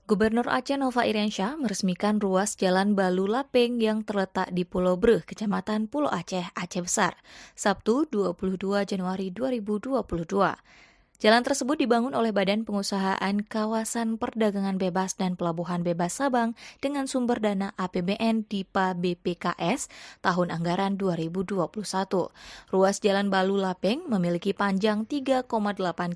Gubernur Aceh Nova Iriansyah meresmikan ruas Jalan Balu Lapeng yang terletak di Pulau Breh, Kecamatan Pulau Aceh, Aceh Besar, Sabtu 22 Januari 2022. Jalan tersebut dibangun oleh Badan Pengusahaan Kawasan Perdagangan Bebas dan Pelabuhan Bebas Sabang dengan sumber dana APBN DIPA BPKS tahun anggaran 2021. Ruas Jalan Balu Lapeng memiliki panjang 3,8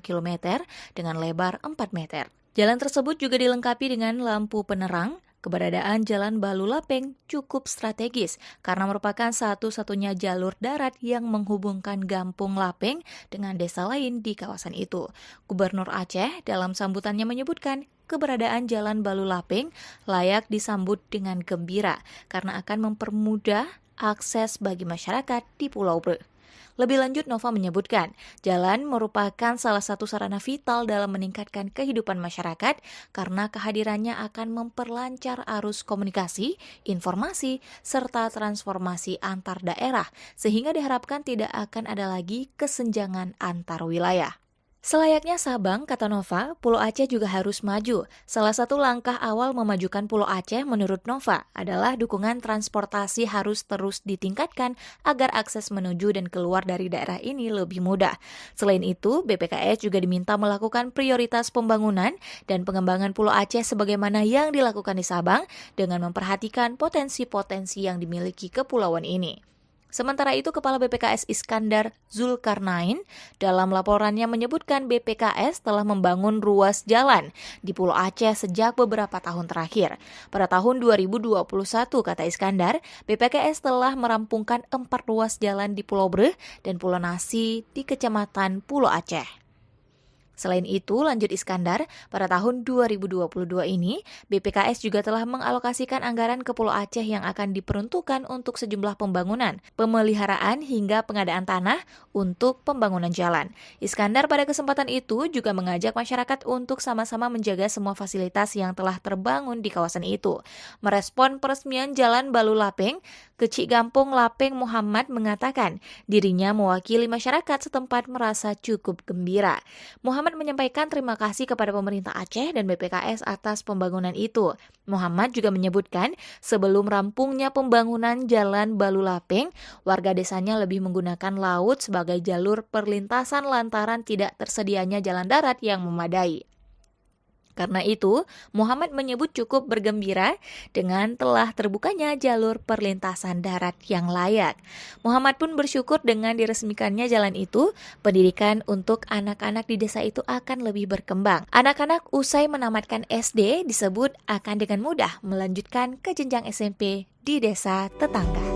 km dengan lebar 4 meter. Jalan tersebut juga dilengkapi dengan lampu penerang. Keberadaan Jalan Balu Lapeng cukup strategis karena merupakan satu-satunya jalur darat yang menghubungkan Gampung Lapeng dengan desa lain di kawasan itu. Gubernur Aceh dalam sambutannya menyebutkan keberadaan Jalan Balu Lapeng layak disambut dengan gembira karena akan mempermudah akses bagi masyarakat di Pulau Breh. Lebih lanjut, Nova menyebutkan, jalan merupakan salah satu sarana vital dalam meningkatkan kehidupan masyarakat karena kehadirannya akan memperlancar arus komunikasi, informasi, serta transformasi antar daerah, sehingga diharapkan tidak akan ada lagi kesenjangan antar wilayah. Selayaknya Sabang, kata Nova, Pulau Aceh juga harus maju. Salah satu langkah awal memajukan Pulau Aceh menurut Nova adalah dukungan transportasi harus terus ditingkatkan agar akses menuju dan keluar dari daerah ini lebih mudah. Selain itu, BPKS juga diminta melakukan prioritas pembangunan dan pengembangan Pulau Aceh sebagaimana yang dilakukan di Sabang dengan memperhatikan potensi-potensi yang dimiliki kepulauan ini. Sementara itu, Kepala BPKS Iskandar Zulkarnain dalam laporannya menyebutkan BPKS telah membangun ruas jalan di Pulau Aceh sejak beberapa tahun terakhir. Pada tahun 2021, kata Iskandar, BPKS telah merampungkan 4 ruas jalan di Pulau Breh dan Pulau Nasi di Kecamatan Pulau Aceh. Selain itu, lanjut Iskandar, pada tahun 2022 ini, BPKS juga telah mengalokasikan anggaran ke Pulau Aceh yang akan diperuntukkan untuk sejumlah pembangunan, pemeliharaan hingga pengadaan tanah untuk pembangunan jalan. Iskandar pada kesempatan itu juga mengajak masyarakat untuk sama-sama menjaga semua fasilitas yang telah terbangun di kawasan itu. Merespon peresmian Jalan Balu Lapeng, Kecik Gampung Lapeng Muhammad mengatakan dirinya mewakili masyarakat setempat merasa cukup gembira. Muhammad menyampaikan terima kasih kepada pemerintah Aceh dan BPKS atas pembangunan itu. Muhammad juga menyebutkan sebelum rampungnya pembangunan Jalan Balu Lapeng, warga desanya lebih menggunakan laut sebagai jalur perlintasan lantaran tidak tersedianya jalan darat yang memadai. Karena itu, Muhammad menyebut cukup bergembira dengan telah terbukanya jalur perlintasan darat yang layak. Muhammad pun bersyukur dengan diresmikannya jalan itu, pendidikan untuk anak-anak di desa itu akan lebih berkembang. Anak-anak usai menamatkan SD disebut akan dengan mudah melanjutkan ke jenjang SMP di desa tetangga.